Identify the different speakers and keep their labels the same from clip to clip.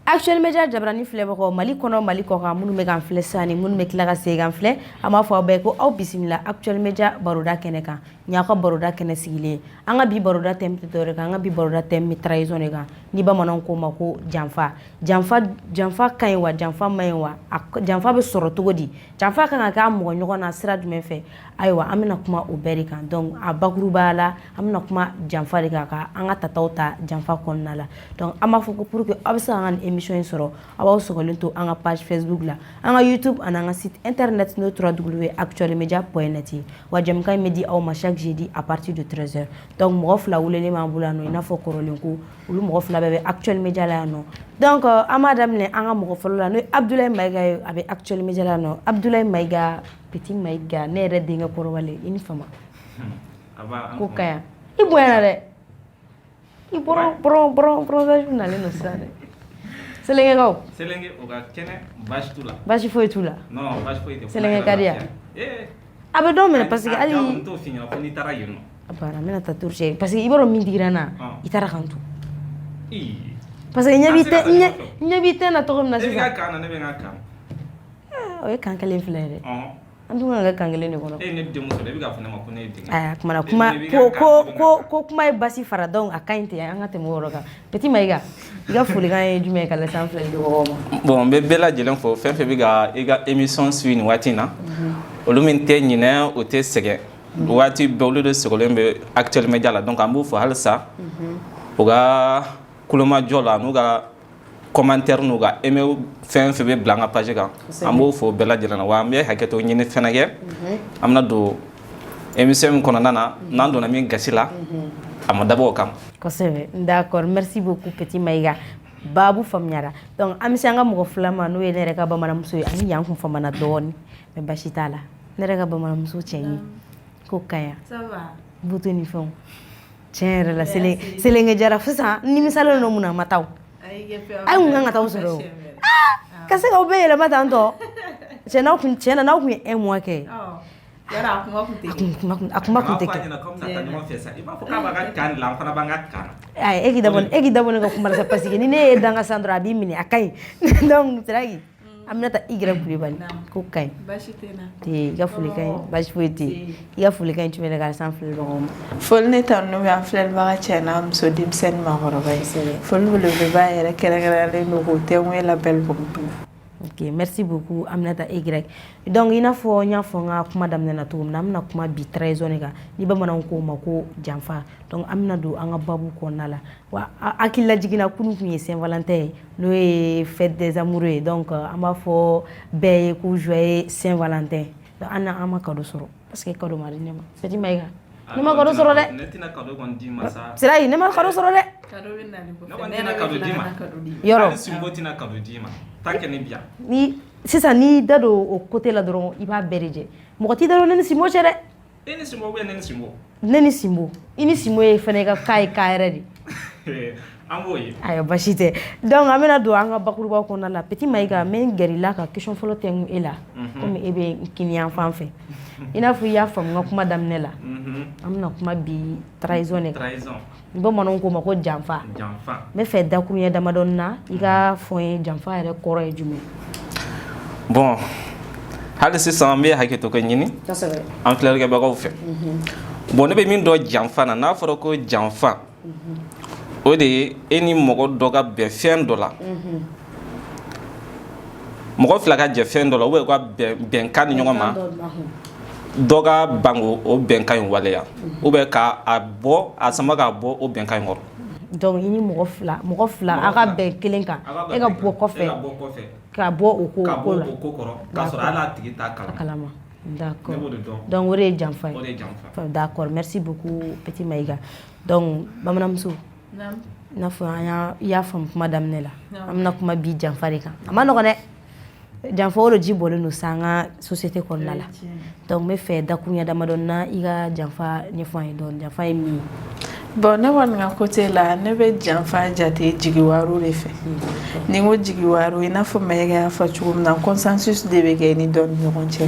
Speaker 1: actuel média jabrani filɛ bagaw Mali kɔnɔ Mali kɔkan minnu bɛ kan filɛ sisan ni minnu bɛ tila ka segin kan filɛ an b'a fɔ aw bɛɛ ko aw bisimila actuel média baroda kɛnɛ kan ni y'aw ka baroda kɛnɛ sigilen an ka bi baroda thème tɛ dɔwɛrɛ kan an ka bi baroda thème bɛ trahison de kan ni bamananw ko ma ko janfa ka ɲi wa janfa ma ɲi wa janfa bɛ sɔrɔ cogo di janfa kan ka kɛ an mɔgɔ ɲɔgɔn na sira jumɛn fɛ ayiwa an bɛna kuma o bɛɛ de kan donc a bakurubaya la an bɛna kuma janfa de kan ka an ka tataw ta janfa kɔnɔna la donc an b'a fɔ ko pour que aw bɛ se ka émission in sɔrɔ aw b'aw sɔgɔlen to an ka page Facebook la an ka YouTube ani an ka site internet n'o www.actuelmedia.net wa jɛmukan in bɛ di aw ma chaque jeudi à partir de 13h donc mɔgɔ fila welelen b'an bolo yan nɔ i n'a fɔ kɔrɔlen ko olu mɔgɔ fila bɛɛ bɛ actuel media la yan nɔ donc an b'a daminɛ an ka mɔgɔ fɔlɔ la n'o ye Abdoulaye Mayiga ye a bɛ actuel media la yan nɔ Abdoulaye Mayiga Petit Mayiga ne yɛrɛ denkɛ kɔrɔbalen i ni fama ko kaya i bonyana dɛ i bɔrɔnsage nalen don sisan dɛ Selengɛkaw
Speaker 2: Selenge o ka kɛnɛ baasi t'u la
Speaker 1: baasi foyi t'u la
Speaker 2: non baasi foyi tɛ
Speaker 1: Selenge ka di yan a bɛ dɔn minɛ parce que hali
Speaker 2: n t'o f'i ɲɛna ko n'i taara yen nɔ
Speaker 1: a banna n bɛna taa tour cɛ parce que i b'a dɔn min digira n na i taara kan to parce que ɲɛ b'i tɛ na cogo min na sisan
Speaker 2: ne bɛ n ka kan na ne bɛ n ka kan
Speaker 1: o ye kan kelen filɛ dɛ an dun kan ka kɛ kan kelen de kɔnɔ
Speaker 2: e ne denmuso dɛ i bɛ k'a fɔ ne ma ko ne ye den
Speaker 1: aya ko kuma ye basi fara donc a ka ɲi ten an ka tɛmɛ o yɔrɔ kan Petit Mayiga i ka folikan ye jumɛn ye ka lase an filɛ dɔgɔkɔw ma
Speaker 2: bon n bɛ bɛɛ lajɛlen fo fɛn fɛn bɛ ka i ka émission suit nin waati in na olu min tɛ ɲinɛ o tɛ sɛgɛn waati bɛɛ olu de sɛgɛnlen bɛ actuel media la donc an b'u fɔ halisa u ka kulomajɔ la n'u ka commentaire n'u ka email fɛn fɛn bɛ bila an ka page kan an b'o fɔ bɛɛ lajɛlen na wa an bɛ hakɛto ɲini fɛnɛ kɛ an bɛna don émission min kɔnɔna na n'an donna min gasi la a ma dabɔ o kama
Speaker 1: kosɛbɛ d'accord merci beaucoup Petit Mayiga baabu faamuyara donc an bɛ se an ka mɔgɔ fila ma n'o ye ne yɛrɛ ka bamananmuso ye ani yan kun famana dɔɔni mais basi t'a la ne yɛrɛ ka bamananmuso cɛ ye ko kaya buto ni fɛnw tiɲɛ yɛrɛ la Selenge jara sisan nimisalen don mun na ma taa a kun kan ka taa sɔrɔ o ka se k'aw bɛɛ yɛlɛma tan tɔ tiɲɛ na n'aw kun ye un mois kɛ a kuma kun tɛ kɛ e k'i dabɔ ne ka kuma la sa parce que ni ne ye danga san dɔrɔn a b'i minɛ a ka ɲi donc Siraki Aminata Igirɛ Kulibali ko ka ɲi i ka folikan ye basi foyi tɛ yen i ka folikan ye jumɛn ye ka lase an filɛbagaw ma
Speaker 3: foli ne ta n'o y'an filɛbaga cɛ n'a muso denmisɛnnin maakɔrɔba ye foli belebeleba yɛrɛ kɛrɛnkɛrɛnlen don k'o tɛŋun labɛn Bukutu.
Speaker 1: Ok, merci beaucoup Aminata Y. Donc i n'a fɔ n y'a fɔ n ka kuma daminɛ na cogo min na an bɛna kuma bi trahison de kan ni bamananw ko ma ko janfa donc an bɛna don an ka babu kɔnɔna la wa hakilila jiginna kunun kun ye Saint Valentin ye n'o ye fête des amoureux ye donc an b'a fɔ bɛɛ ye ko joyeux Saint Valentin donc an ma cadeau sɔrɔ parce que cadeau ma di ne ma Petit Mayiga ne ma cadeau sɔrɔ dɛ
Speaker 2: ne tɛna cadeau kɔni d'i ma sa
Speaker 1: Sirayi ne ma cadeau sɔrɔ dɛ
Speaker 2: ne kɔni tɛna cadeau d'i ma
Speaker 1: yɔrɔ
Speaker 2: hali Simbo tɛna cadeau d'i ma tant que ne bi yan
Speaker 1: ni sisan n'i da don o côté la dɔrɔn i b'a bɛɛ de jɛ mɔgɔ t'i da don ne ni Simbo cɛ dɛ
Speaker 2: e ni Simbo ou ne ni Simbo
Speaker 1: ne ni Simbo i ni Simbo ye fɛnɛ ka cas ye cas yɛrɛ de
Speaker 2: an b'o ye
Speaker 1: ayiwa basi tɛ donc an bɛna don an ka bakurubaw kɔnɔna la Petit Mayiga n bɛ gɛrɛ i la ka question fɔlɔ tɛngu e la komi e bɛ kiniyan fan fɛ i n'a fɔ i y'a faamu n ka kuma daminɛ la an bɛna kuma bi trahison de kan bamananw ko ma ko janfa n bɛ fɛ dakuruɲɛ damadɔni na i ka fɔ n ye janfa yɛrɛ kɔrɔ ye jumɛn
Speaker 2: bon hali sisan an bɛ hakɛto kɛ ɲini an filɛlikɛbagaw fɛ bon ne bɛ min dɔn janfa na n'a fɔra ko janfa o de ye e ni mɔgɔ dɔ ka bɛn fɛn dɔ la mɔgɔ fila ka jɛ fɛn dɔ la ou bien ka bɛnkan di ɲɔgɔn ma dɔ ka ban o bɛnkan in waleya ou bien k'a bɔ a sama k'a bɔ o bɛnkan in kɔrɔ
Speaker 1: donc i ni mɔgɔ fila a ka bɛn kelen kan e ka bɔ kɔfɛ ka bɔ o ko la
Speaker 2: kɔrɔ k'a sɔrɔ hali a tigi t'a kalama
Speaker 1: d'accord donc o de ye janfa ye d'accord merci beaucoup Petit Mayiga donc bamananmuso i n'a fɔ i y'a faamu kuma daminɛ la an bɛna kuma bi janfa de kan a ma nɔgɔn dɛ janfa o de ji bɔlen don sa an ka société kɔnɔna la donc n bɛ fɛ dakuruɲɛ damadɔni na i ka janfa ɲɛfɔ an ye dɔɔni janfa ye min ye
Speaker 3: bon ne kɔni ka côté la ne bɛ janfa jate jigiwaro de fɛ ni n ko jigiwaro i n'a fɔ Mayiga y'a fɔ cogo min na consensus de bɛ kɛ ni dɔ ni ɲɔgɔn cɛ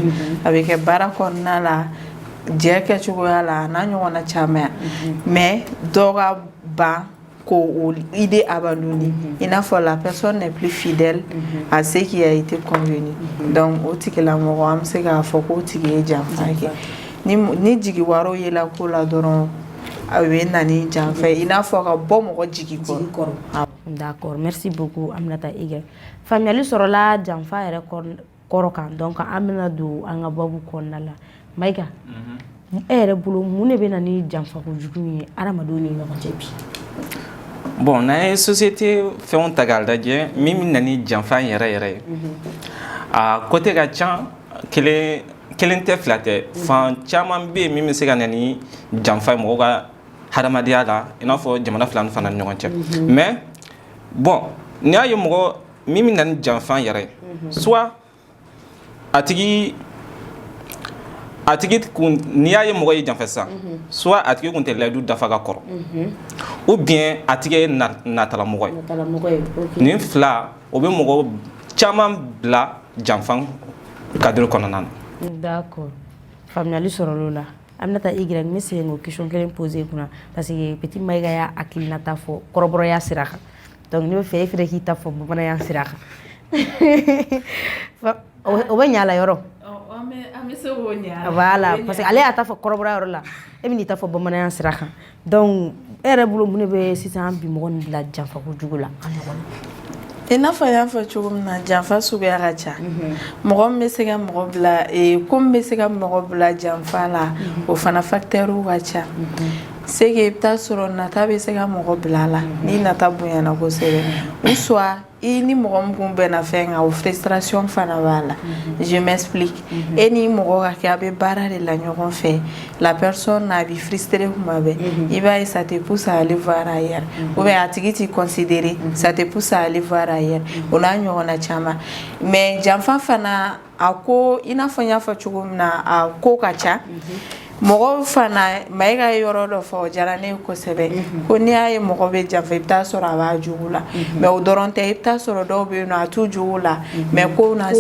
Speaker 3: a bɛ kɛ baara kɔnɔna la jɛ kɛcogoya la a n'a ɲɔgɔnna caman mais dɔ ka ban qu'au idée abandonnée. Il n'a pas la personne n'est plus fidèle à ce qui a été convenu. Donc au tigé la moram c'est qu'à faut qu'au tigé janfa ni jigi waro yela ko la doron awe nani janfa il n'a pas ka bon mo jigi ko.
Speaker 1: D'accord, merci beaucoup Aminata Igre. Famille sur la janfa ere korokan donc amina du anga babu konnala. Maïga. Ere bulu mune be nani janfa ko juguni aramadoni no jebi.
Speaker 2: Bon, na société fait un tagal d'ailleurs, mimi nani janfa yere. Côté gachan kelen te flatte fan chaman be mimi se nani janfa mo ga hadamadia la ina fo jamana flan fana ñogon ci mais bon ni ayo mo mimi nani janfa yere soit atigi kun ni ayo mo yi janfa sa soit atigi kun te ladu dafa ga koro ou bien atigi natala mo ni fla o be mo chaman bla janfan cadre konana.
Speaker 1: D'accord. Famille sur lola. Aminata Igre mais c'est une question que poser kuna parce que petit Maïga ya akil nata fo koroboro ya siraka. Donc ni fe fe ki ta fo bana ya siraka. O be nyala yoro. Voilà parce que ale ata fo koroboro yoro la. E bi ni ta fo bana ya siraka. Donc ere bulu mune be sisan bi mo gon la janfa ko jugula.
Speaker 3: I n'a fɔ y'a fɔ cogo min na janfa suguya ka ca mɔgɔ min bɛ se ka mɔgɔ bila ko min bɛ se ka mɔgɔ bila janfa la o fana facteurs ka ca c'est que i bɛ taa sɔrɔ nata bɛ se ka mɔgɔ bila a la ni nata bonyana kosɛbɛ ou soit i ni mɔgɔ min kun bɛnna fɛn kan o frustration fana b'a la je m'explique e ni mɔgɔ ka kɛ a bɛ baara de la ɲɔgɔn fɛ la personne a bɛ frustrer kuma bɛɛ i b'a ye ça te pousse à aller voir ailleurs ou bien a tigi t'i considérer ça te pousse à aller voir ailleurs o n'a ɲɔgɔnna caman mais janfa fana a ko i n'a fɔ n y'a fɔ cogo min na a ko ka ca mɔgɔ fana Maïga ye yɔrɔ dɔ fɔ o diyara ne ye kosɛbɛ ko n'i y'a ye mɔgɔ bɛ janfa i bɛ taa sɔrɔ a b'a jogo la mais o dɔrɔn tɛ i bɛ taa sɔrɔ dɔw bɛ yen nɔ a t'u jogo la mais ko na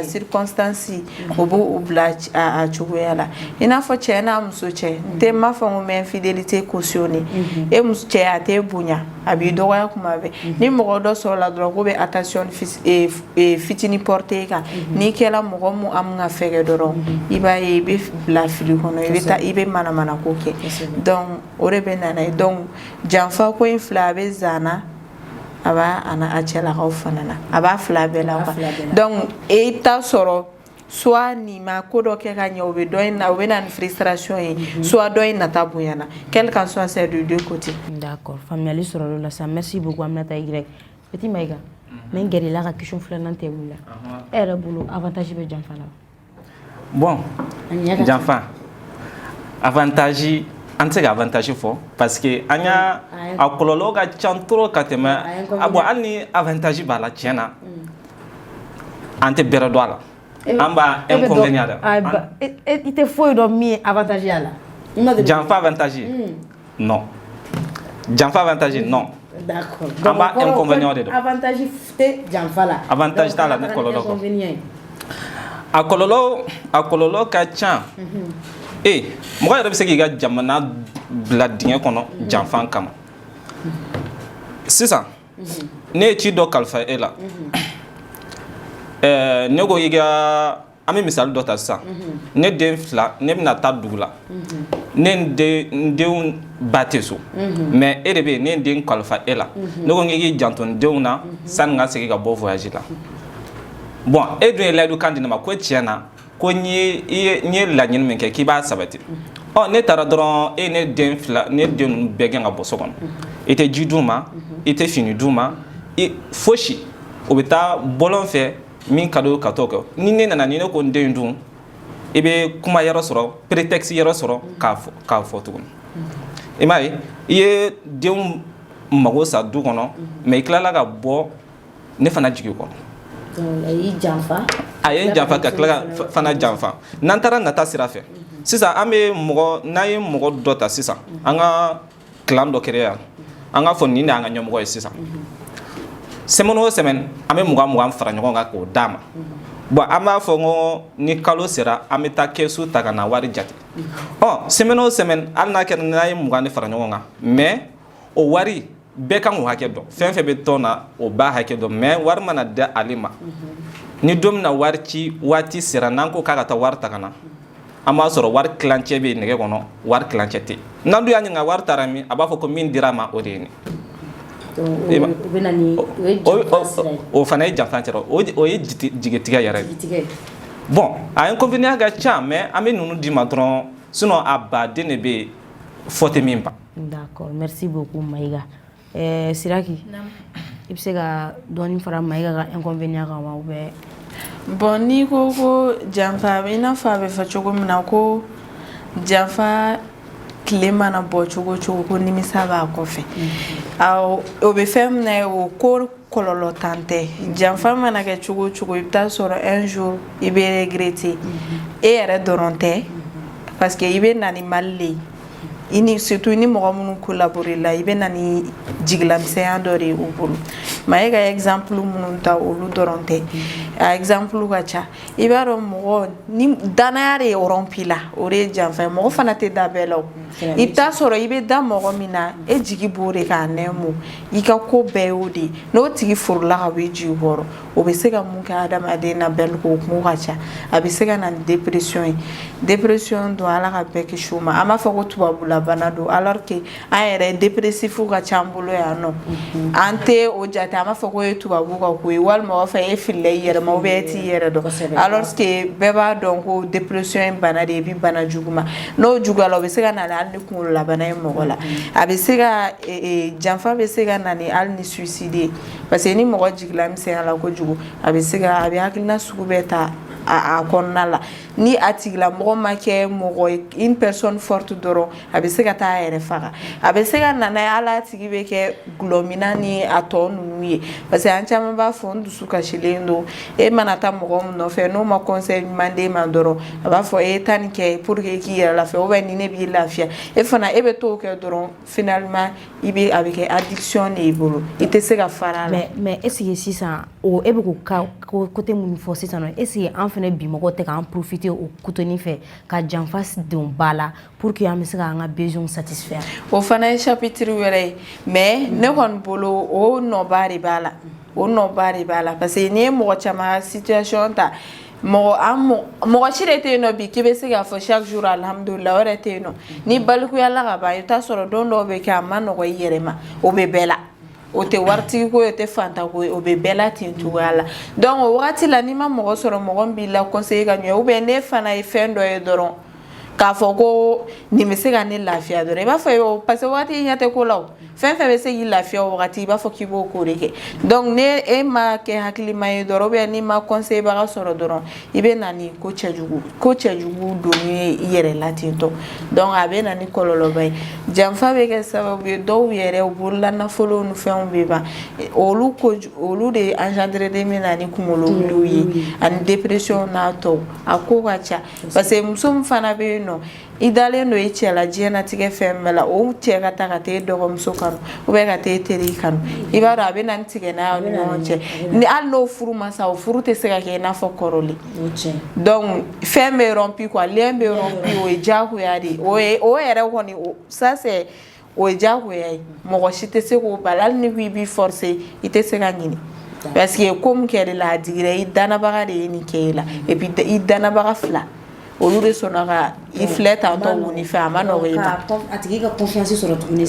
Speaker 3: circonstance o b'o bila a cogoya la i n'a fɔ cɛ n'a muso cɛ n tɛ m'a fɔ n ko n bɛ infidélité cautionner e muso cɛ a t'e bonya a b'i dɔgɔya kuma bɛɛ ni mɔgɔ dɔ sɔrɔ la dɔrɔn ko bɛ attention fitinin porter kan n'i kɛra mɔgɔ mun a mun ka fɛgɛ dɔrɔn i b'a ye i bɛ la fili kɔnɔ i bɛ mana ko kɛ donc o de bɛ nana donc janfa ko in fila a bɛ zana a b'a a cɛlakaw fana na a b'a fila bɛɛ la donc i bɛ taa sɔrɔ soit ni ma ko dɔ kɛ ka ɲɛ o bɛ dɔ in na o bɛ na ni frustration ye soit dɔ in nata bonyana quel qu'en soit c'est de deux côtés.
Speaker 1: D'accord, faamuyali sɔrɔ la sa merci beaucoup Aminata Igre. Petit Maïga mais n gɛrɛla ka question filanan tɛ wuli e yɛrɛ bolo avantage bɛ janfa la.
Speaker 2: Bon, janfa avantage an tɛ se ka avantage fɔ parce que an y'a a kɔlɔlɔ ka ca trop ka tɛmɛ bon hali ni avantage b'a la tiɲɛ na an tɛ bɛrɛ dɔn a la an b'a inconvénient dɔn.
Speaker 1: I tɛ foyi dɔn min ye avantage y'a la.
Speaker 2: Janfa avantage non janfa avantage non.
Speaker 1: D'accord.
Speaker 2: An b'a inconvénient de dɔn.
Speaker 1: Avantage tɛ janfa la.
Speaker 2: Avantage t'a la ni kɔlɔlɔ kɔ. A kɔlɔlɔ ka ca mɔgɔ yɛrɛ bɛ se k'i ka jamana bila dingɛ kɔnɔ janfa kama sisan ne ye ci dɔ kalifa e la ne ko an bɛ misali dɔ ta sisan ne den fila ne bɛna taa dugu la ne n denw ba tɛ so mais e de bɛ yen ne ye n den kalifa e la ne ko n k'i janto n denw na sani n ka segin ka bɔ voyage la bon e dun ye layidu kan di ne ma ko tiɲɛ na ko n ye laɲini min kɛ k'i b'a sabati ne taara dɔrɔn e ne den ninnu bɛɛ gɛn ka bɔ so kɔnɔ i tɛ ji d'u ma i tɛ fini d'u ma fosi o bɛ taa bɔlɔn fɛ min ka di ka t'o kɛ ni ne nana ni ne ko n den dun i bɛ kuma yɔrɔ sɔrɔ prétexte yɔrɔ sɔrɔ k'a fɔ tuguni i m'a ye i ye denw mago sa du kɔnɔ mais i tilala ka bɔ ne fana jigi kɔrɔ.
Speaker 1: A ye janfa
Speaker 2: ka tila ka fana janfa n'an taara nata sira fɛ sisan an bɛ n'an ye mɔgɔ dɔ ta sisan an ka clan dɔ kɛra yan an ka fɔ nin de y'an ka ɲɛmɔgɔ ye sisan semaine o semaine an bɛ 20 fara ɲɔgɔn kan k'o d'a ma bon an b'a fɔ ko ni kalo sera an bɛ taa kɛsu ta ka na wari jate semaine o semaine hali n'a kɛra n'an ye 20 fara ɲɔgɔn kan mais o wari bɛɛ kan k'o hakɛ dɔn fɛn fɛn bɛ tɔn na o b'a hakɛ dɔn mais wari mana da ale ma ni don min na wari ci waati sera n'an ko k'a ka taa wari ta ka na an b'a sɔrɔ wari tilancɛ bɛ nɛgɛ kɔnɔ wari tilancɛ tɛ n'an dun y'a ɲininka wari taara min a b'a fɔ ko min dira ma o de ye nin o fana ye janfa cɛ o ye jigitigɛ yɛrɛ ye bon a inconvénient ka ca mais an bɛ ninnu d'i ma dɔrɔn sinon a baden de bɛ fɔ tɛ min ban.
Speaker 1: D'accord, merci beaucoup Maïga. Siraki, i bɛ se ka dɔɔni fara Maïga ka inconvénient kan wa ou bien?
Speaker 3: Bon ni ko janfa i n'a fɔ a bɛ fɔ cogo min na ko janfa tile mana bɔ cogo cogo ko nimisa b'a kɔfɛ o bɛ fɛn min na o ko kɔlɔlɔ tan tɛ janfa mana kɛ cogo cogo i bɛ taa sɔrɔ un jour i bɛ regretter e yɛrɛ dɔrɔn tɛ parce que i bɛ na ni mali le ye surtout ni mɔgɔ minnu collaborer la i bɛ na ni jigilamisɛnya dɔ de ye u bolo mais e ka exemple minnu ta olu dɔrɔn tɛ a exemple ka ca i b'a dɔn mɔgɔ ni danaya de rompi la o de ye janfa ye mɔgɔ fana tɛ da bɛɛ la o i bɛ taa sɔrɔ i bɛ da mɔgɔ min na e jigi b'o de k'a nɛmu i ka ko bɛɛ y'o de ye n'o tigi furula ka bɔ i jigi kɔrɔ o bɛ se ka mun kɛ adamaden na bɛɛ ko kun ka ca a bɛ se ka na ni dépression ye dépression don ala ka bɛɛ kisi o ma an b'a fɔ ko tubabula bana don alors que an yɛrɛ dépressif ka ca an bolo yan nɔ an tɛ o jate an b'a fɔ ko ye tubabu ka ko ye walima o b'a fɔ e filila i yɛrɛ ma ou bien e t'i yɛrɛ dɔn alors que bɛɛ b'a dɔn ko dépression ye bana de ye i bɛ bana jugu ma n'o juguyala o bɛ se ka na hali ni kunkololabana ye mɔgɔ la a bɛ se ka janfa bɛ se ka na ni hali ni suicide ye parce que ni mɔgɔ jigila misɛnya la kojugu a bɛ hakilina sugu bɛɛ ta a kɔnɔna la ni a tigila mɔgɔ ma kɛ mɔgɔ ye une personne forte dɔrɔn a bɛ se ka taa a yɛrɛ faga a bɛ se ka na n'a ye hali a tigi bɛ kɛ gulɔmina ni a tɔ ninnu ye parce que an caman b'a fɔ n dusu kasilen don e mana taa mɔgɔ min nɔfɛ n'o ma conseil ɲuman d'e ma dɔrɔn a b'a fɔ e taa nin kɛ pour que i k'i yɛrɛ lafiya ou bien ni ne b'i lafiya e fana e bɛ t'o kɛ dɔrɔn finalement a bɛ kɛ addiction de y'i bolo i tɛ se ka fara a la.
Speaker 1: mais est ce que sisan o e bɛ k'o côté mun fɔ sisan nɔ est ce que an fana bi mɔgɔw tɛ k'an profiter o kutoni fɛ ka janfa don ba la pour que an bɛ se k'an ka besoin satisfaire.
Speaker 3: o fana ye chapitre wɛrɛ ye mais ne kɔni bolo o nɔba de b'a la parce que n'i ye mɔgɔ caman ka situation ta mɔgɔ si de tɛ yen nɔ bi k'i bɛ se k'a fɔ chaque jour alhamdulillah o yɛrɛ tɛ yen nɔ ni balikuyala ka ban i bɛ taa sɔrɔ don dɔw bɛ kɛ a ma nɔgɔ i yɛrɛ ma o bɛ bɛɛ la o tɛ waritigi ko ye o tɛ fantako ye o bɛ bɛɛ la ten cogoya la donc o wagati la n'i ma mɔgɔ sɔrɔ mɔgɔ min b'i la conseiller ka ɲɛ ou bien ne fana ye fɛn dɔ ye dɔrɔn k'a fɔ ko nin bɛ se ka ne lafiya dɔrɔn i b'a fɔ parce que wagati i ɲɛ tɛ ko la o fɛn fɛn bɛ se k'i lafiya o wagati i b'a fɔ k'i b'o ko de kɛ donc ne e ma kɛ hakilima ye dɔrɔn ou bien n'i ma conseiller baga sɔrɔ dɔrɔn i bɛ na ni ko cɛjugu donni ye i yɛrɛ la ten tɔ donc a bɛ na ni kɔlɔlɔba ye janfa bɛ kɛ sababu ye dɔw yɛrɛ u bolola nafolo ni fɛnw bɛ ban olu de engendré min na ni kunkolowuliw ye ani dépression n'a tɔw a ko ka ca parce que muso min fana bɛ yen nɔ i dalen don i cɛ la diɲɛlatigɛ fɛn bɛɛ la o cɛ ka taa ka taa e dɔgɔmuso kanu ou bien ka taa e teri kanu i b'a dɔn a bɛ na ni tigɛna ni ɲɔgɔn cɛ ni hali n'o furu ma sa o furu tɛ se ka kɛ i n'a fɔ kɔrɔlen donc fɛn bɛ rompi quoi lien bɛ rompi o ye diyagoya de ye o yɛrɛ kɔni ça c'est o ye diyagoya ye mɔgɔ si tɛ se k'o bali hali ni ko i b'i forcer i tɛ se ka ɲini parce que ko min kɛra la a digira i dannabaga de ye nin kɛ i la et puis i dannabaga fila olu de sɔnna ka i filɛ tantɔ wo ni fɛ a ma nɔgɔ i ma
Speaker 1: a tigi ka confiance sɔrɔ tuguni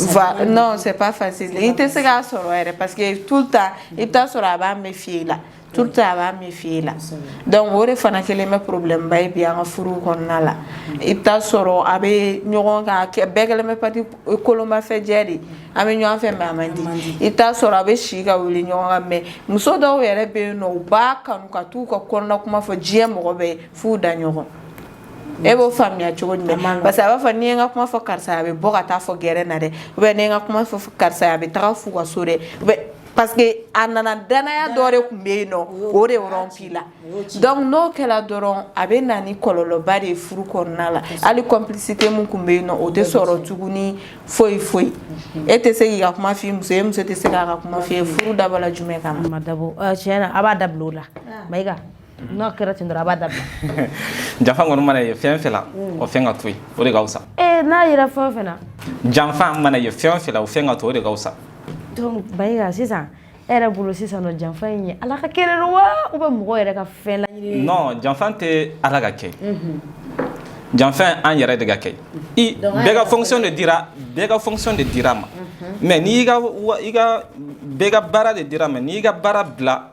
Speaker 3: non c'est pas facile i tɛ se k'a sɔrɔ yɛrɛ parce que tout le temps i bɛ taa sɔrɔ a b'a méfier i la tout le temps a b'a méfier i la donc o de fana kɛlen bɛ problème ba ye bi an ka furu kɔnɔna la i bɛ taa sɔrɔ a bɛ ɲɔgɔn kan bɛɛ kɛlen bɛ pati kolomafɛjɛ de an bɛ ɲɔgɔn fɛ mais a man di i bɛ taa sɔrɔ a bɛ si ka wuli ɲɔgɔn kan mais muso dɔw yɛrɛ bɛ yen nɔ u b'a kanu ka t'u ka kɔnɔna kuma fɔ diɲɛ mɔgɔ bɛɛ f'u da ɲɔgɔn e b'o faamuya cogo jumɛn parce que a b'a fɔ n'i ye n ka kuma fɔ karisa a bɛ bɔ ka taa fɔ gɛrɛ na dɛ ou bien n'i ye n ka kuma fɔ karisa a bɛ taga f'u ka so dɛ parce que a nana danaya dɔ de tun bɛ yen nɔ o de rompi la donc n'o kɛra dɔrɔn a bɛ na ni kɔlɔlɔba de ye furu kɔnɔna la hali complicité min tun bɛ yen nɔ o tɛ sɔrɔ tuguni foyi foyi e tɛ se k'i ka kuma f'i muso ye muso tɛ se k'a ka kuma f'i ye furu dabɔla jumɛn kama.
Speaker 1: a ma dabɔ tiɲɛ na a b'a dabila o la Mayiga n'a kɛra ten dɔrɔn a b'a dabila
Speaker 2: janfa kɔni mana ye fɛn fɛn la o fɛn ka to yen o de ka fisa
Speaker 1: n'a yera fɛn o fɛn na
Speaker 2: janfa mana ye fɛn fɛn la o fɛn ka to o de ka fisa
Speaker 1: donc Bayiga sisan e yɛrɛ bolo sisan nɔ janfa in ye Ala ka kɛ de wa ou bien mɔgɔ yɛrɛ ka fɛn la
Speaker 2: non janfa tɛ Ala ka kɛ janfa an yɛrɛ de ka kɛ bɛɛ ka fonction de dira ma mais n'i ka bɛɛ ka baara de dira ma n'i ka baara bila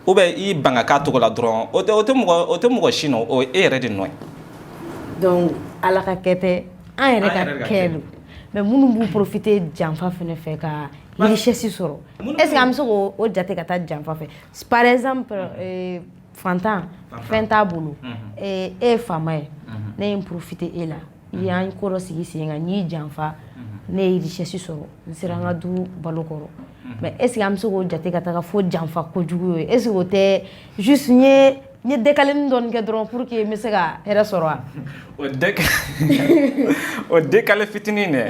Speaker 2: ou bien i banga k'a tɔgɔ la dɔrɔn o tɛ mɔgɔ si nɔ o ye e yɛrɛ de nɔ ye
Speaker 1: donc Ala ka kɛ tɛ an yɛrɛ ka kɛ don mais minnu b'u profiter janfa fɛnɛ fɛ ka richesse sɔrɔ est ce que an bɛ se k'o jate ka taa janfa fɛ par exemple fantan fɛn t'a bolo e ye faama ye ne ye n profiter e la i y'an ko dɔ sigi sen kan n y'i janfa ne ye richesse sɔrɔ n sera n ka du balo kɔrɔ mais est ce que an bɛ se k'o jate ka taga fo janfa kojugu ye est ce que o tɛ juste n ye décalé dɔɔni kɛ dɔrɔn pour que n bɛ se ka hɛrɛ sɔrɔ wa
Speaker 2: o décalé fitinin dɛ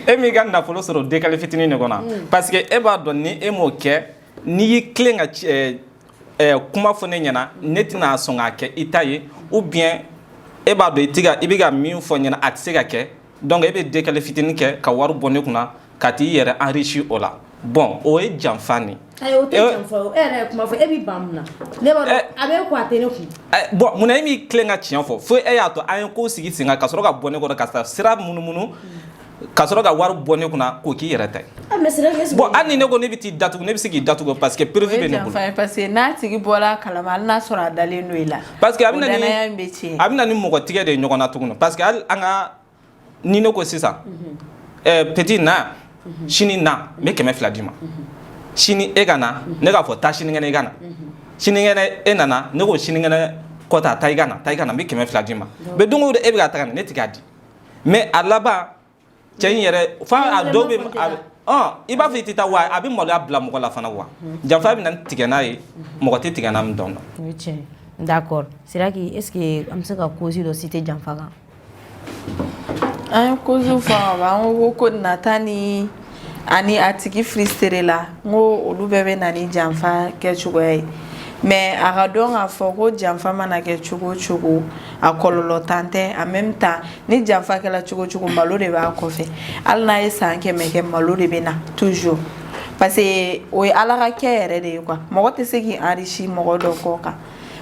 Speaker 2: e m'i ka nafolo sɔrɔ décalé fitinin de kɔnɔ parce que e b'a dɔn ni e m'o kɛ n'i y'i tilen ka kuma fɔ ne ɲɛna ne tɛna sɔn k'a kɛ i ta ye ou bien e b'a dɔn i bɛ ka min fɔ ɲɛna a tɛ se ka kɛ donc e bɛ décalé fitinin kɛ ka wari bɔ ne kunna ka t'i yɛrɛ enrichir o la bon o ye janfa nin
Speaker 1: ayi o tɛ janfa o e yɛrɛ ye kuma fɔ e b'i ban mun na ne b'a dɔn a bɛ ko a tɛ ne kun
Speaker 2: bon munna e m'i tilen ka tiɲɛ fɔ fo e y'a to an ye ko sigi sen kan ka sɔrɔ ka bɔ ne kɔrɔ ka taa sira munumunu ka sɔrɔ ka wari bɔ ne kunna k'o k'i yɛrɛ ta ye bon hali ni ne ko ne bɛ t'i datugu ne bɛ se k'i datugu parce que preuve bɛ ne bolo
Speaker 3: parce que n'a tigi bɔra kalama hali n'a sɔrɔ a dalen don i la
Speaker 2: parce que a bɛ na ni mɔgɔ tigɛ de ye ɲɔgɔn na tuguni parce que hali an ka ni ne ko sisan petit na sini na n bɛ 200 d'i ma sini e ka na ne k'a fɔ taa sinikɛnɛ i ka na sinikɛnɛ e nana ne ko sinikɛnɛ kɔta taa i ka na n bɛ 200 d'i ma mais don o don e bɛ ka taga ne tɛ k'a di mais a laban cɛ in yɛrɛ fa a dɔw bɛ i b'a fɔ i tɛ taa wa a bɛ maloya bila mɔgɔ la fana wa janfa bɛ na tigɛ n'a ye mɔgɔ tɛ tigɛ n'a min dɔn
Speaker 1: o ye tiɲɛ d'accord Siraki est ce que an bɛ se ka cause dɔ citer janfa kan
Speaker 3: an ye cause fɔ ka ban an ko nata ni ani a tigi frustré la n ko olu bɛɛ bɛ na ni janfa kɛcogoya ye mais a ka dɔn k'a fɔ ko janfa mana kɛ cogo o cogo a kɔlɔlɔ tan tɛ en même temps ni janfa kɛla cogo o cogo malo de b'a kɔfɛ hali n'a ye san 100 kɛ malo de bɛ na toujours parce que o ye Ala ka kɛ yɛrɛ de ye quoi mɔgɔ tɛ se k'i enrichir mɔgɔ dɔ kɔ kan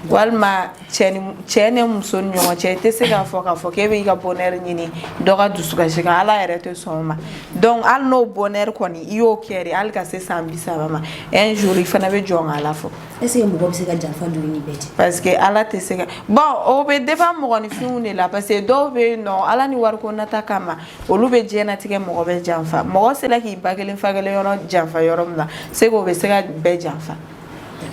Speaker 3: walima cɛ ni muso ni ɲɔgɔn cɛ i tɛ se k'a fɔ k'e bɛ i ka bonheur ɲini dɔ ka dusukasi kan Ala yɛrɛ tɛ sɔn o ma donc hali n'o bonheur kɔni i y'o kɛ de hali ka se san 30 ma un jour i fana bɛ jɔn Ala fɔ
Speaker 1: est ce que mɔgɔ bɛ se ka janfa don ni bɛɛ cɛ
Speaker 3: parce que Ala tɛ se ka bon o bɛ dépend mɔgɔninfinw de la parce que dɔw bɛ yen nɔ Ala ni wariko nata kama olu bɛ diɲɛlatigɛ mɔgɔ bɛ janfa mɔgɔ sera k'i ba kelen fa kelen yɔrɔ janfa yɔrɔ min na c'est que o bɛ se ka bɛɛ janfa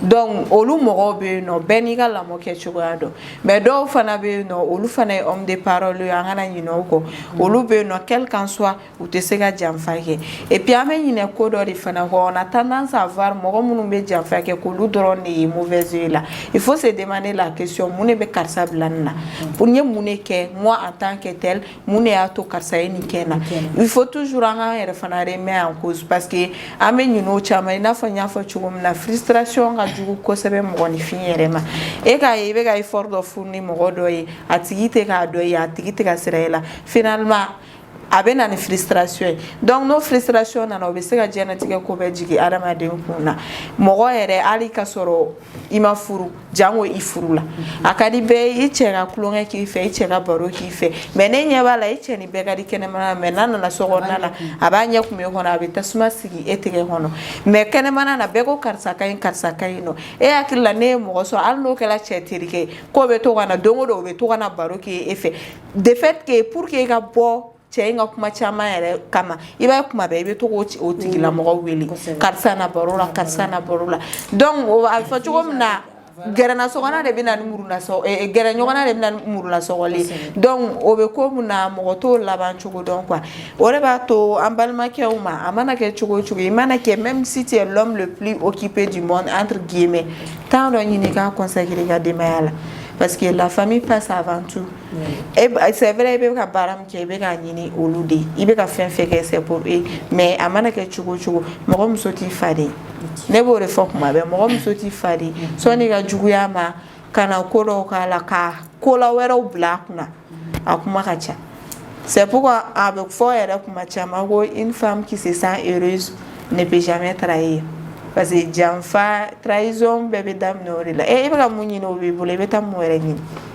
Speaker 3: donc olu mɔgɔw bɛ yen nɔ bɛɛ n'i ka lamɔ kɛcogoya dɔn mais dɔw fana bɛ yen nɔ olu fana ye homme de parole ye an kana ɲinɛ o kɔ olu bɛ yen nɔ quel qu'en soit u tɛ se ka janfa kɛ et puis an bɛ ɲinɛ ko dɔ de fana kɔ on a tendance à voir mɔgɔ minnu bɛ janfa kɛ k'olu dɔrɔn de ye mauvaise oeil la il faut se demander la question mun de bɛ karisa bila nin na pour n ye mun de kɛ moi en tant que tel mun de y'a to karisa ye nin kɛ na il faut toujours an k'an yɛrɛ fana remettre en cause parce que an bɛ ɲinɛ o caman i n'a fɔ n y'a fɔ cogo min na frustration ka jugu kosɛbɛ mɔgɔninfin yɛrɛ ma e k'a ye i bɛ ka effort dɔ furu ni mɔgɔ dɔ ye a tigi tɛ k'a dɔn ye a tigi tɛ ka sira e la finalement a bɛ na ni frustration ye donc n'o frustration nana o bɛ se ka diɲɛlatigɛ ko bɛɛ jigin adamaden kun na mɔgɔ yɛrɛ hali ka sɔrɔ i ma furu jango i furu la a ka di bɛɛ ye i cɛ ka tulonkɛ k'i fɛ i cɛ ka baro k'i fɛ mais ne ɲɛ b'a la i cɛ ni bɛɛ ka di kɛnɛmana la mais n'a nana so kɔnɔna la a b'a ɲɛ kun bɛ kɔnɔ a bɛ tasuma sigi e tɛgɛ kɔnɔ mais kɛnɛmana na bɛɛ ko karisa ka ɲi nɔ e hakili la ne ye mɔgɔ sɔrɔ hali n'o kɛra cɛ terikɛ ye k'o bɛ to ka na don o don o bɛ to ka na baro k'e fɛ de fait que pour que i ka bɔ cɛ in ka kuma caman yɛrɛ kama i b'a ye kuma bɛɛ i bɛ to k'o tigilamɔgɔ wele karisa na baro la karisa na baro la donc a bɛ fɔ cogo min na gɛrɛna sɔgɔna de bɛ na ni muruna gɛrɛ ɲɔgɔnna de bɛ na ni muruna sɔgɔli donc o bɛ ko min na mɔgɔ t'o laban cogo dɔn quoi o de b'a to an balimakɛw ma a mana kɛ cogo o cogo i mana kɛ même si tu es l'homme le plus occupé du monde entre guillemets temps dɔ ɲini k'a consacrer i ka denbaya la parce que la famille passe avant tout. Et c'est vrai, il y a baram qui est bien ni oludi, il y a fait que c'est pour eux, mais à mana que chugo chugo, moi me sorti fadi. Ne bo refok ma be moi me sorti fadi. So ni ga juguya ma kana kolo kala ka kola wera black na akuma kacha. C'est pourquoi avec foi et une femme qui se sent heureuse ne peut jamais trahir. Parce que Janfa, trahison, bébé dame n'aurait là. Et il va mourir au bébé, il va mourir.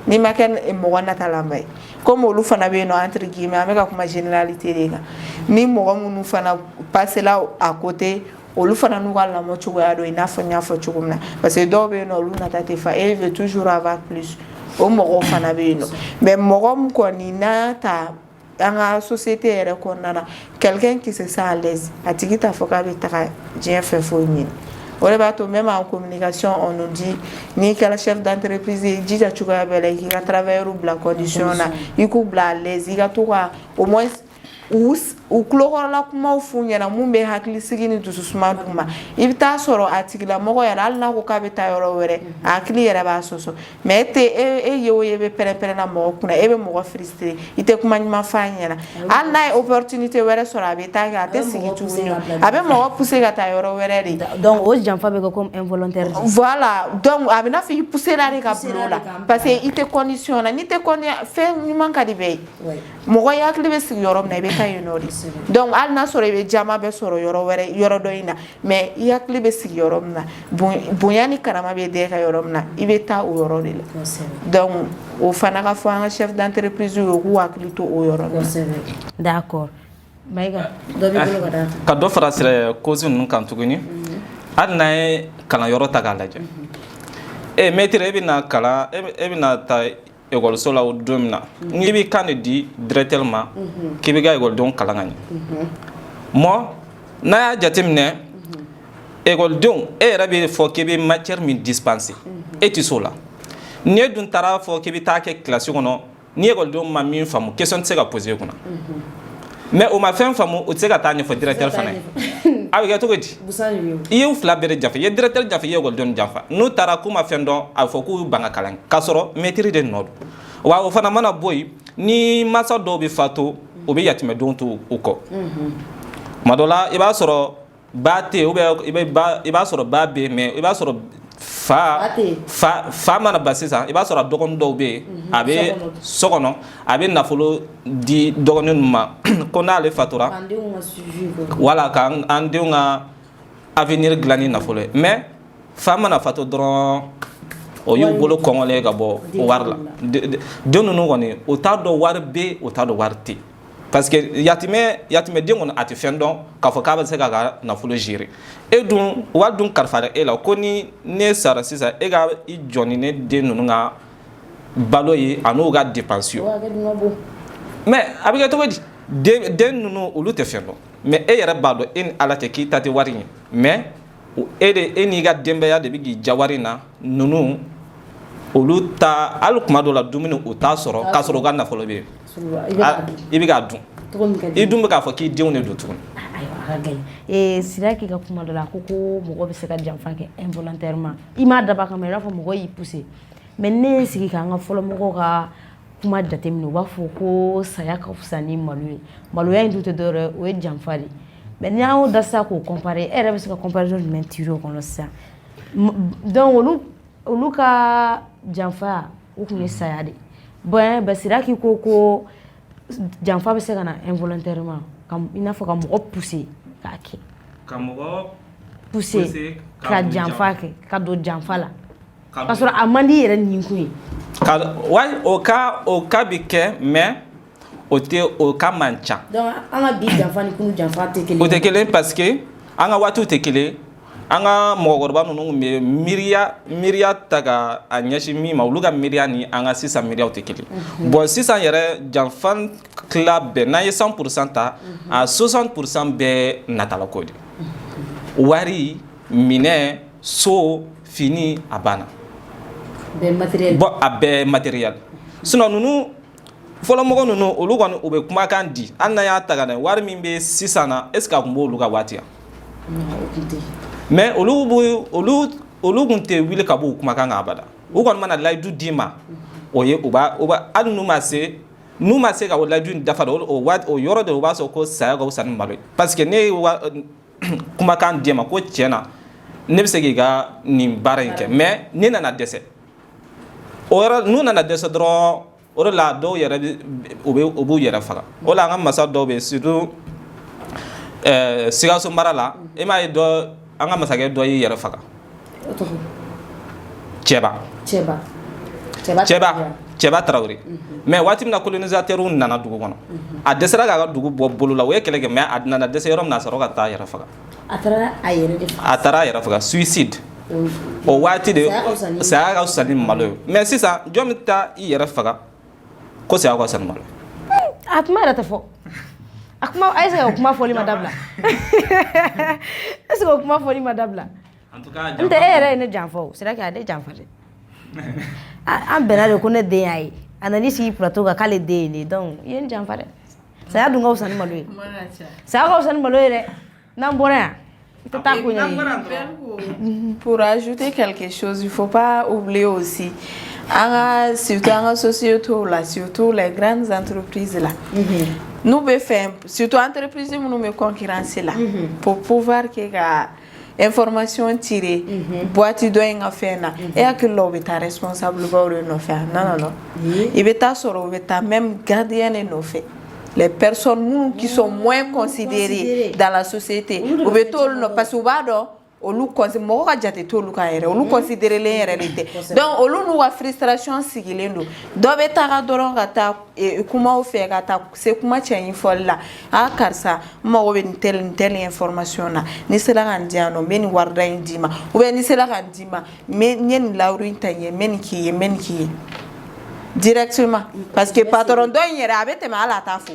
Speaker 3: Ni ma ken et moi n'atalambay. Comme au loufana bien entre guillemets, avec ma généralité les gars. Ni moi nous fana passer là à côté. Au loufana nous va la moitié de il n'a pas fait choukoumna. Parce que d'où bien au lou n'atate fa, il veut toujours avoir plus. Au moro fana bien. Mais morom quoi ni na ta dans la société quelqu'un qui se sent à l'aise a tigi ta foka be ta bien fait fo ni o le bato même en communication on nous dit ni que le chef d'entreprise dit ja chuka bele qui va travailler ou la condition na il ku bla à l'aise il ga to au moins ou chloro la kuma ufunya na mumbe hakili sigini dususuma duma ibita soro atigila mogo ya alna ko kabeta yoro were akili yara ba soso mete yewo yebe pere na mogo kuna ebe mogo frustré ite kuma nyima fanya na alna opportunité were soro abeta ga te sigi tuunyo abe mogo pousser ga ta yoro were ri
Speaker 1: donc aux gens fa be comme involontaire
Speaker 3: voilà donc abena fi pousser la ka blola parce que ite condition na ni te condition fait ni manka di be mogo ya akili be sigi yoro na be donc al na soro be jama be soro yoro were yoro doina mais yakli be sig yoro na bonyani karama be de ka yoro na ibeta o yoro de donc o fana ka fo chef d'entreprise o ku akli to o yoro
Speaker 1: d'accord maiga do be bolo gada
Speaker 2: ka do fara sire cause nun kan tuguni al na kala yoro ta galaje e metre e bina kala e bina ta école sola o domina ngi bi kan di directement ki bi ga école don kala ngani mo na ya jatimne école don e rabi fo ki bi matière mi dispenser et tu sola ne dun tara fo ki bi ta ke classe kono ni école don ma mi famu question se ga poser kuna mais o ma fem famu o se ga ta ni fo directeur fana awi ga to godi ieu fla bere jafa ye directeur jafa ye école don jafa no tara kuma fendo a fo ku banga kalan kasoro maîtrise de nord wa o fana mana boy ni masa do bi fato o be yatime don to uko madola iba soro bate o be iba soro babe mais iba soro fa mana basisa iba soro dogon do be abe sokono abe nafolo di dogon ma ko na le fatura wala kan andunga avenir glani nafolo mais fa mana fato dron o yu bolo kongole ga bo warla donu no woni o ta do warbe o ta do warti parce que yatime dingon ati fendon ka fo ka ba se ga na fulo jiri e dun wa dun karfara e la koni ne sara sisa e ga i joni ne denu nga baloyi anu ga dépensio mais abiga to wadi denu no ulu te fendon mais e yara bado en ala te ki tati wari mais e de eni ga dembe ya de bigi jawarina nunu olu ta al kuma do la dumuni o ta soro ka soro ga na folo be ibiga dun idum ka fo ki diu ne do tun
Speaker 1: et sira ki ka kuma do la koko mogo be se ka janfa ke involontairement ima daba kamera fo mogo yi pousser mais ne sigi ka nga folo mogo ka kuma jatemino ba fo ko saya ka fusani malu ya ndute dore o janfa di mais ni awo dasa ko comparer era be se ka comparaison men tiro kono sa donc olu ka janfa o kun saya de bon ba sira ki ko janfa be se kana involontairement comme il n'a faut ka mogo pousser ka ke
Speaker 2: ka mogo
Speaker 1: pousser ka janfa ke ka do janfa la parce que amandi yere ninku
Speaker 2: ka wai o ka bi ke mais o ka mancha
Speaker 1: donc anga bi janfa ni kunu janfa te kele
Speaker 2: o te kele parce que anga watu te kele anga mogorba nunu miria taga anyashi mi mauluga miria ni anga 600 miria o te kele bon 600 yere janfan club be na 100% ta a 60% be natala kodi wari mine so fini abana
Speaker 1: be matériel
Speaker 2: bon abe matériel sinon nunu folo mogo nunu olu kɔni u bɛ kumakan di hali n'a y'a ta ka na wari min bɛ sisan na est ce que a kun b'olu ka waati yan mais olu kun tɛ wuli ka bɔ o kumakan kan abada u kɔni mana layidu d'i ma o ye u b'a hali n'u ma se ka o layidu in dafa o yɔrɔ de u b'a sɔrɔ ko saya ka fisa ni malo ye parce que ne ye kumakan di ma ko tiɲɛna ne bɛ se k'i ka nin baara in kɛ mais ne nana dɛsɛ o yɔrɔ n'u nana dɛsɛ dɔrɔn o de la dɔw yɛrɛ u b'u yɛrɛ faga o la an ka masa dɔw bɛ yen surtout Sikaso mara la e m'a ye dɔ an ka masakɛ dɔ y'i yɛrɛ faga Cɛba Tarawele mais waati min na colonisateur nana dugu kɔnɔ a dɛsɛra k'a ka dugu bɔ bolo la o ye kɛlɛ kɛ mais a nana dɛsɛ yɔrɔ min na a sɔrɔ ka taa a yɛrɛ faga a taara a yɛrɛ faga suicide o waati de saya ka fisa ni malo ye mais sisan jɔn bɛ taa i yɛrɛ faga ko saya ka fisa ni malo ye
Speaker 1: a kuma yɛrɛ tɛ fɔ a kuma est-ce que o kuma fɔli ma dabila est-ce que o kuma fɔli ma dabila
Speaker 2: en tout cas
Speaker 1: n tɛ e yɛrɛ ye ne janfa o c'est vrai que a ne janfa dɛ an bɛnna de ko ne den y'a ye a nan'i sigi plateau kan k'ale den ye ne donc i ye n janfa dɛ saya dun ka fisa ni malo ye saya ka fisa ni malo ye dɛ n'an bɔra yan i tɛ taa ko ɲɛ
Speaker 3: Pour ajouter quelque chose, il ne faut pas oublier aussi, surtout dans la société, surtout les grandes entreprises là. Nous devons faire, surtout les entreprises, nous devons concurrencer là, pour pouvoir que les informations tirées, boîte de faire là, et que l'on est responsable de nous faire. Non. Il va être même gardien de nous faire. Les personnes qui sont moins considérées dans la société, parce que olu mɔgɔ ka jate t'olu ka yɛrɛ olu considérelen yɛrɛ de tɛ donc olu n'u ka frustration sigilen don dɔ bɛ taga dɔrɔn ka taa kumaw fɛ ka taa se kuma cɛɲi fɔli la karisa n mago bɛ nin telle information na ni sera ka n di yan nɔ n bɛ nin warida in d'i ma ou bien ni sera ka n d'i ma n ye nin lawuru in ta n ye n bɛ nin k'i ye directement parce que patron dɔ in yɛrɛ a bɛ tɛmɛ hali a t'a fo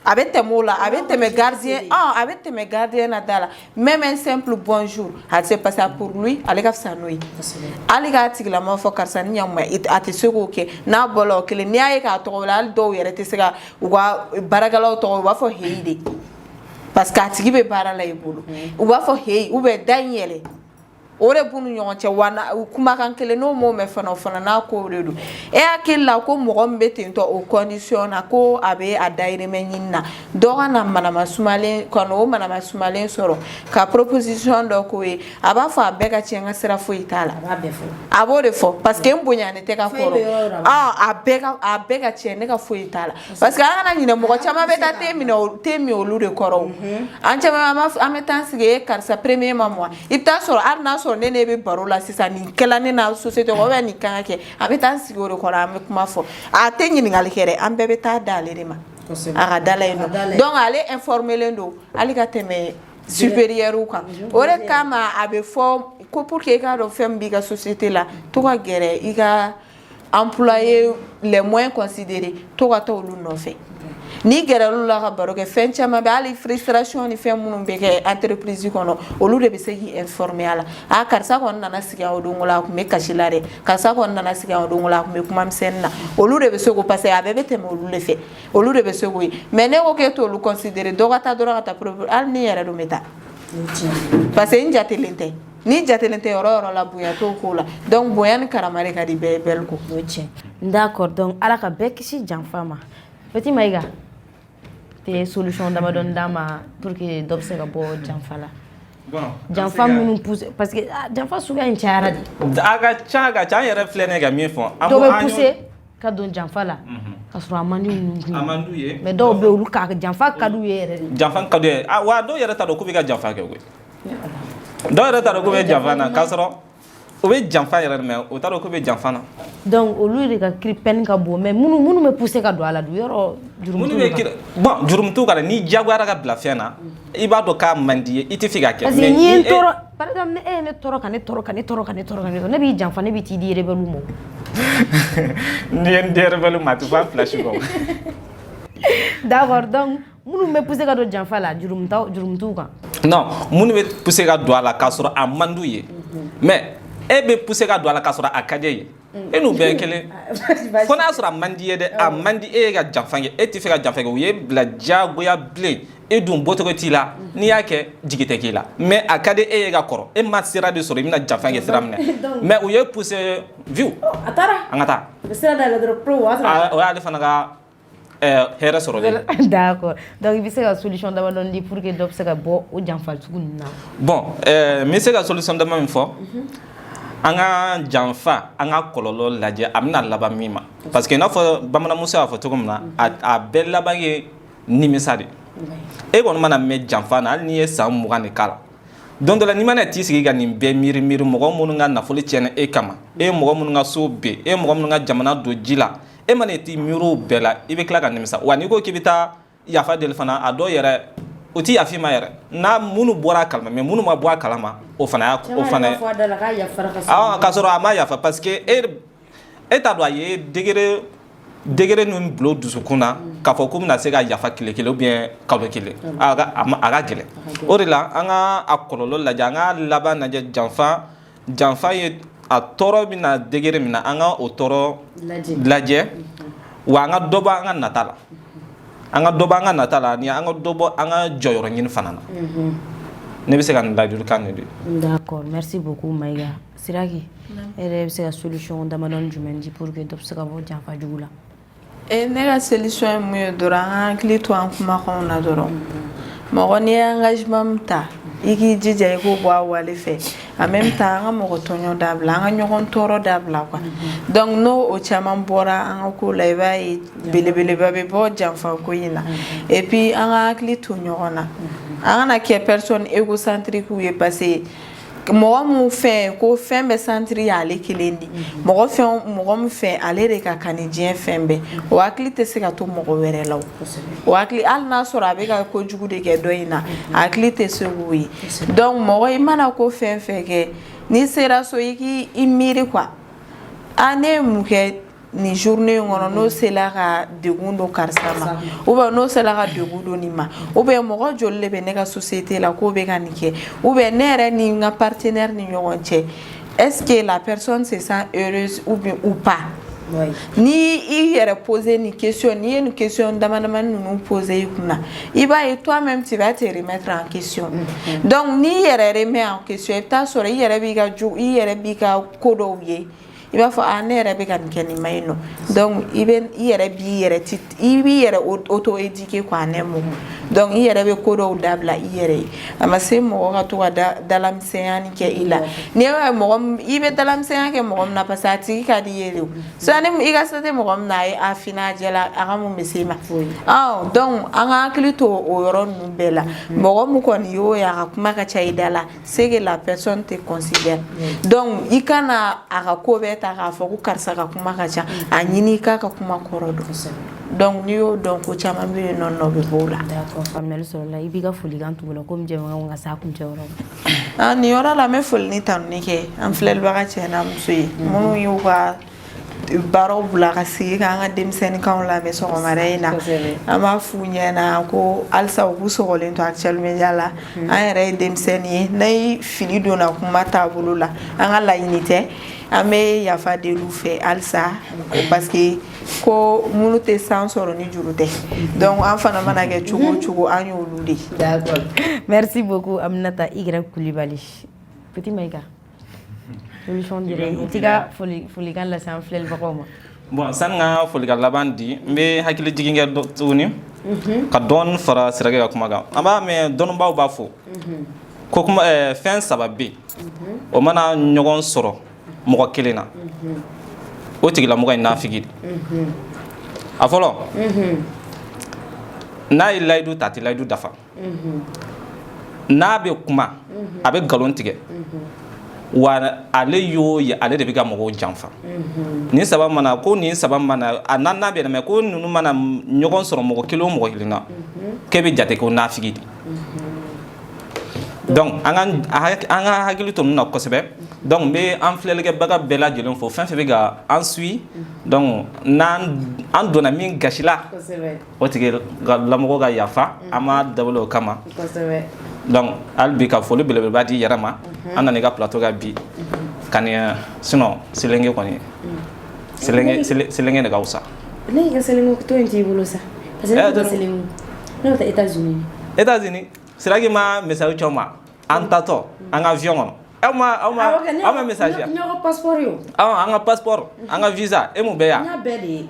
Speaker 3: a bɛ tɛmɛ o la a bɛ tɛmɛ gardien na da la même un simple bonjour a tɛ se parce que pour lui ale ka fisa n'o ye hali k'a tigilama fɔ karisa ni ɲankuma a tɛ se k'o kɛ n'a bɔla o kelen n'i y'a ye k'a tɔgɔ wele hali dɔw yɛrɛ tɛ se ka u ka baarakɛlaw tɔgɔ u b'a fɔ heyi de parce que a tigi bɛ baara la i bolo u b'a fɔ heyi ou bien da in yɛlɛ o de b'u ni ɲɔgɔn cɛ wa kumakan kelen n'o m'o mɛn fana o fana n'a ko de don e hakili la ko mɔgɔ min bɛ ten tɔ o condition na ko a bɛ a dayirimɛ ɲini na dɔ ka na manama sumalen kɔnɔ o manama sumalen sɔrɔ ka proposition dɔ k'o ye a b'a fɔ a bɛɛ ka tiɲɛ n ka sira foyi t'a la a b'o de fɔ parce que n bonya ne tɛ ka kɔrɔ a bɛɛ ka tiɲɛ ne ka foyi t'a la parce que an kana ɲinɛ mɔgɔ caman bɛ taa te min olu de kɔrɔ an caman an bɛ taa sigi e karisa premier ma mɔ i bɛ taa sɔrɔ hali n'a sɔrɔ ne bɛ baro la sisan nin kɛla ne na société kɔnɔ nin kan ka kɛ a bɛ taa sigi o de kɔrɔ an bɛ kuma fɔ a tɛ ɲininkali kɛ dɛ an bɛɛ bɛ taa da ale de ma a ka da la yen nɔ donc ale informelen don hali ka tɛmɛ supérieur kan o de kama a bɛ fɔ ko pour que i k'a dɔn fɛn min b'i ka société la to ka gɛrɛ i ka employé les moins considérés to ka taa olu nɔfɛ ni gɛrɛlu la ka baro kɛ fɛn caman bɛ hali frustration ni fɛn minnu bɛ kɛ entreprise kɔnɔ olu de bɛ se k'i informer a la karisa kɔni nana sigi yan o don la a tun bɛ kasi la dɛ karisa kɔni nana sigi yan o don la a tun bɛ kuma misɛnnin na olu de bɛ se k'o parce que a bɛɛ bɛ tɛmɛ olu de fɛ olu de bɛ se k'o ye mais ne ko k'e t'olu considérer dɔ ka taa dɔrɔn ka taa propre hali ni yɛrɛ dun bɛ taa parce que n jatelen tɛ ni jatelen tɛ yɔrɔ yɔrɔ la bonya t'o ko la donc bonya ni karama de ka di bɛɛ ye bɛɛ ko
Speaker 1: o tiɲɛ d'accord donc ala ka bɛɛ kisi janfa ma Petit Maïga te solution damadɔni d'a ma pour que dɔ bɛ se ka bɔ janfa la janfa minnu pousse parce que janfa suguya in cayara de
Speaker 2: a ka ca an yɛrɛ filɛ ne ka min fɔ
Speaker 1: dɔw bɛ pousse ka don janfa la ka sɔrɔ a man di ninnu ye mais dɔw bɛ yen olu ka janfa ka d'u ye yɛrɛ de
Speaker 2: janfa ka d'u ye wa dɔw yɛrɛ t'a dɔn k'u bɛ ka janfa kɛ koyi dɔw yɛrɛ t'a dɔn k'u bɛ janfa na k'a sɔrɔ o bɛ janfa yɛrɛ mais o t'a dɔn k'u bɛ janfa na
Speaker 1: donc olu de ka peine ka bon mais minnu bɛ pousse ka don a la du yɔrɔ
Speaker 2: jurumu t'u kan ni jagoyara ka bila fɛn na i b'a dɔn k'a man di ye i tɛ fɛ k'a kɛ
Speaker 1: parce que n'i ye n tɔɔrɔ par exemple ni e ye ne tɔɔrɔ ka ne tɔɔrɔ ne b'i janfa ne b'i t'i di rebelle ma
Speaker 2: n'i ye n di rebelle ma tu vas flash kɔ
Speaker 1: d'accord donc minnu bɛ pousse ka don janfa la jurumu t'u kan
Speaker 2: non minnu bɛ pousse ka don a la k'a sɔrɔ a man d'u ye mais e bɛ pousse ka don a la k'a sɔrɔ a ka di e ye e n'u bɛɛ ye kelen fo n'a sɔrɔ a man di ye dɛ a man di e ye ka janfa kɛ e tɛ fɛ ka janfa kɛ u ye bila diyagoya bilen e dun bɔtɔgɔ t'i la n'i y'a kɛ jigi tɛ k'i la mais a ka di e ye ka kɔrɔ e ma sira de sɔrɔ i bɛna janfa kɛ sira minɛ mais u ye poussé viu
Speaker 1: a taara
Speaker 2: an ka taa
Speaker 1: sira dayɛlɛ dɔrɔn pro o y'a sɔrɔ
Speaker 2: o y'ale fana ka hɛrɛ sɔrɔ de
Speaker 1: d'accord donc i bɛ se ka solution damadɔni di pour que dɔ bɛ se ka bɔ o janfa sugu ninnu na
Speaker 2: bon n bɛ se ka solution dama min fɔ an ka janfa an ka kɔlɔlɔ lajɛ a bɛna laban min ma parce que i n'a fɔ bamananmuso y'a fɔ cogo min na a bɛɛ laban ye nimisa de e kɔni mana mɛn janfa na hali n'i ye san 20 de k'a la don dɔ la n'i mana t'i sigi ka nin bɛɛ miiri miiri mɔgɔ minnu ka nafolo tiɲɛna e kama e ye mɔgɔ minnu ka so ben e ye mɔgɔ minnu ka jamana don ji la e mana t'i miiri o bɛɛ la i bɛ tila ka nimisa wa n'i ko k'i bɛ taa yafa deli fana a dɔw yɛrɛ o ti yafi ma yɛrɛ n'a minnu bɔra a kalama mais minnu ma bɔ a kalama o fana o fana k'a sɔrɔ a ma yafa parce que e t'a dɔn a ye degré nun bilo dusukun na k'a fɔ ko bɛna se ka yafa tile kelen ou bien kalo kelen a ka gɛlɛn o de la an ka a kɔlɔlɔ lajɛ an ka laban lajɛ janfa ye a tɔɔrɔ bɛna degré min na an ka o tɔɔrɔ lajɛ wa an ka dɔ bɔ an ka nata la an ka dɔ bɔ an ka nata la ni an ka dɔ bɔ an ka jɔyɔrɔ ɲini fana na ne bɛ se ka nin ladilikan de di.
Speaker 1: d'accord merci beaucoup Mayiga Siraki e yɛrɛ bɛ se ka solution damadɔni jumɛn di pour que dɔ bɛ se ka bɔ janfa jugu la.
Speaker 3: Ne ka solution ye mun ye dɔrɔn an ka hakili to an kumakanw na dɔrɔn mɔgɔ n'i ye engagement min ta i k'i jija i k'o bɔ a wale fɛ en même temps an ka mɔgɔ tɔɲɔ dabila an ka ɲɔgɔn tɔɔrɔ dabila quoi donc n'o o caman bɔra an ka ko la i b'a ye belebeleba bɛ bɔ janfa ko in na et puis an ka hakili to ɲɔgɔn na an kana kɛ personne égocentrique ye parce que mɔgɔ mun fɛn ko fɛn bɛɛ centre y'ale kelen de mɔgɔ min fɛn ale de ka kan ni diɲɛ fɛn bɛɛ o hakili tɛ se ka to mɔgɔ wɛrɛ la o hakili hali n'a sɔrɔ a bɛ ka kojugu de kɛ dɔ in na a hakili tɛ se k'o ye donc mɔgɔ i mana ko fɛn fɛn kɛ n'i sera so i k'i miiri quoi ne ye mun kɛ ni journée in kɔnɔ n'o sela ka degun do karisa ma ou bien n'o sela ka degun do nin ma ou bien mɔgɔ joli de bɛ ne ka société la k'o bɛ ka nin kɛ ou bien ne yɛrɛ ni n ka partenaire ni ɲɔgɔn cɛ est-ce que la personne se sent heureuse ou bien ou pas ni i yɛrɛ poser ni question n'i ye ni question damadamani ninnu poser i kunna i b'a ye toi-même tu vas te remettre en question donc n'i yɛrɛ remet en question i bɛ taa sɔrɔ i yɛrɛ b'i ka ko dɔw ye i b'a fɔ ne yɛrɛ bɛ ka nin kɛ nin ma ɲi nɔ donc i yɛrɛ b'i yɛrɛ auto éduquer quoi en un mot donc i yɛrɛ bɛ ko dɔw dabila i yɛrɛ ye a ma se mɔgɔ ka to ka dalamisɛnya kɛ i la n'i ye i bɛ dalamisɛnya kɛ mɔgɔ min na parce que a tigi ka di i ye de o sisan ni i ka se tɛ mɔgɔ min na a finna a jɛla a ka mun bɛ se ma donc an ka hakili to o yɔrɔ ninnu bɛɛ la mɔgɔ min kɔni y'o ye a ka kuma ka ca i da la c'est que la personne te considère donc i kana a ka ko bɛɛ ta k'a fɔ ko karisa ka kuma ka ca a ɲini i k'a ka kuma kɔrɔ dɔn donc n'i y'o dɔn ko caman bɛ yen nɔ bɛ b'o la.
Speaker 1: d'accord faamuyali sɔrɔ la i b'i ka folikan tugu la komi jɛɲɔgɔnw ka se a kuncɛ yɔrɔ ma.
Speaker 3: nin yɔrɔ la n bɛ foli ni tanuni kɛ an filɛlibaga cɛ n'a muso ye minnu y'u ka baaraw bila ka sigi k'an ka denmisɛnninkanw lamɛn sɔgɔmada in na an b'a f'u ɲɛna ko halisa u k'u sɔgɔlen to Actuel Media la an yɛrɛ ye denmisɛnnin ye n'a fili donna kuma taabolo la an ka laɲini tɛ an bɛ yafa deli u fɛ halisa parce que ko minnu tɛ san sɔrɔ ni juru tɛ donc an fana mana kɛ cogo o cogo an y'olu de.
Speaker 1: d'accord merci beaucoup Aminata Y Kulibali Petit Mayiga solution direct i t'i ka folikan lase an filɛlibagaw ma.
Speaker 2: bon sani ka folikan laban di n bɛ hakili jigin kɛ tuguni ka dɔɔni fara Sirakɛ ka kuma kan an b'a mɛn dɔnnibaw b'a fɔ ko fɛn saba bɛ yen o mana ɲɔgɔn sɔrɔ mɔgɔ kelen na o tigilamɔgɔ ye nafigi de a fɔlɔ n'a ye layidu ta a tɛ layidu dafa n'a bɛ kuma a bɛ nkalon tigɛ wa ale y'o ye ale de bɛ ka mɔgɔw janfa nin saba mana a naaninan bɛ yɛlɛma ko ninnu mana ɲɔgɔn sɔrɔ mɔgɔ kelen o mɔgɔ kelen na k'e bɛ jate ko nafigi de donc an ka hakili to ninnu na kosɛbɛ donc n bɛ an filɛlikɛbaga bɛɛ lajɛlen fo fɛn fɛn bɛ ka an suit donc n'an donna min gasi la o tigi ka lamɔgɔ ka yafa an ma dabali o kama donc hali bi ka foli belebeleba di yɛrɛ ma an nana i ka plateau ka bi ka nin sinon selenge kɔni selenge de ka wusa.
Speaker 1: ne y'i ka selenge to in t'i bolo sa parce que ne bɛ taa selenge ne bɛ taa États-Unis
Speaker 2: États-Unis sira ki ma message choma en tato en avion ama message ya
Speaker 1: ñoo passeport yo
Speaker 2: anga passeport anga visa e mu be ya
Speaker 1: nya be de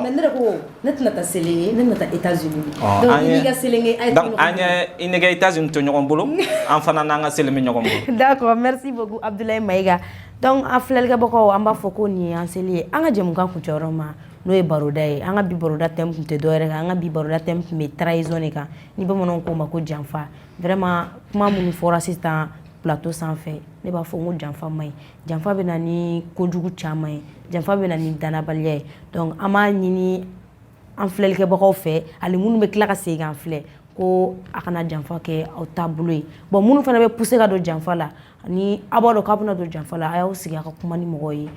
Speaker 1: mais ne ko ne tna ta sele ne ta États-Unis donc ni ga selenge ay
Speaker 2: donc anya inega États-Unis to ñogon bolo en fana nanga seleme ñogon bolo.
Speaker 1: D'accord, merci beaucoup Abdoulaye Maïga. Donc a filɛli kɛ bagaw an b'a fɔ ko nin y'an seli ye an ka jɛmukan kuncɛyɔrɔ ma n'o ye baroda ye an ka bi baroda thème tun tɛ dɔwɛrɛ kan an ka bi baroda thème tun bɛ trahison de kan ni bamananw k'o ma ko janfa vraiment kuma minnu fɔra sisan plateau sanfɛ ne b'a fɔ n ko janfa man ɲi janfa bɛ na ni kojugu caman ye janfa bɛ na ni danabaliya ye donc an b'a ɲini an filɛlikɛbagaw fɛ ani minnu bɛ tila ka segin k'an filɛ ko a kana janfa kɛ aw taabolo ye bon minnu fana bɛ pousser ka don janfa la ni a b'a dɔn k'a bɛna don janfa la a y'aw sigi a ka kuma ni mɔgɔw ye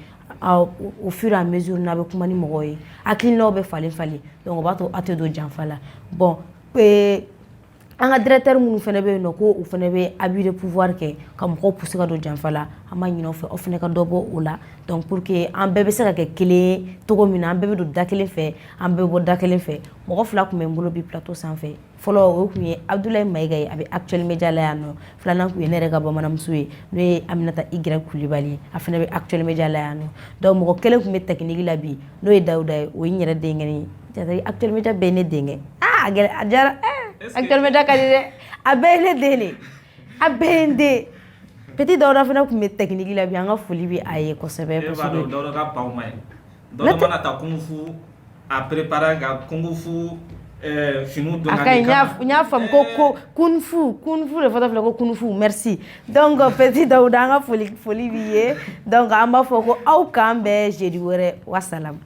Speaker 1: au fur et à mesure n'a bɛ kuma ni mɔgɔw ye hakilinaw bɛ falen falen donc o b'a to a tɛ don janfa la bon an ka directeur minnu fana bɛ yen nɔ ko u fana bɛ abus de pouvoir kɛ ka mɔgɔw pousser ka don janfa la an b'a ɲini aw fɛ aw fana ka dɔ bɔ o la donc pour que an bɛɛ bɛ se ka kɛ kelen ye cogo min na an bɛɛ bɛ don da kelen fɛ an bɛɛ bɛ bɔ da kelen fɛ mɔgɔ fila tun bɛ n bolo bi plateau sanfɛ fɔlɔ o tun ye Abdoulaye Maïga ye a bɛ Actuel Media la yan nɔ filanan tun ye ne yɛrɛ ka bamananmuso ye n'o ye Aminata Y Kulibali a fana bɛ Actuel Media la yan nɔ donc mɔgɔ kelen tun bɛ technique la bi n'o ye Dawuda ye o ye n yɛrɛ denkɛ ye Actuel Media bɛɛ ye ne denkɛ a jara Actuel Media ka di dɛ a bɛɛ ye ne den de a bɛɛ ye n den petit Dawuda fana tun bɛ technique la bi an ka foli bɛ a ye kosɛbɛ kosɛbɛ
Speaker 2: Dawuda ka baw ma ye Dawuda mana ta kung fu a préparer ka kung fu finu donna de kama
Speaker 1: nya fam ko kung fu le fata fla ko kung fu merci donc petit Dawuda an ka foli bi ye donc an b'a fɔ ko aw kan bɛɛ jeudi wɛrɛ wa salam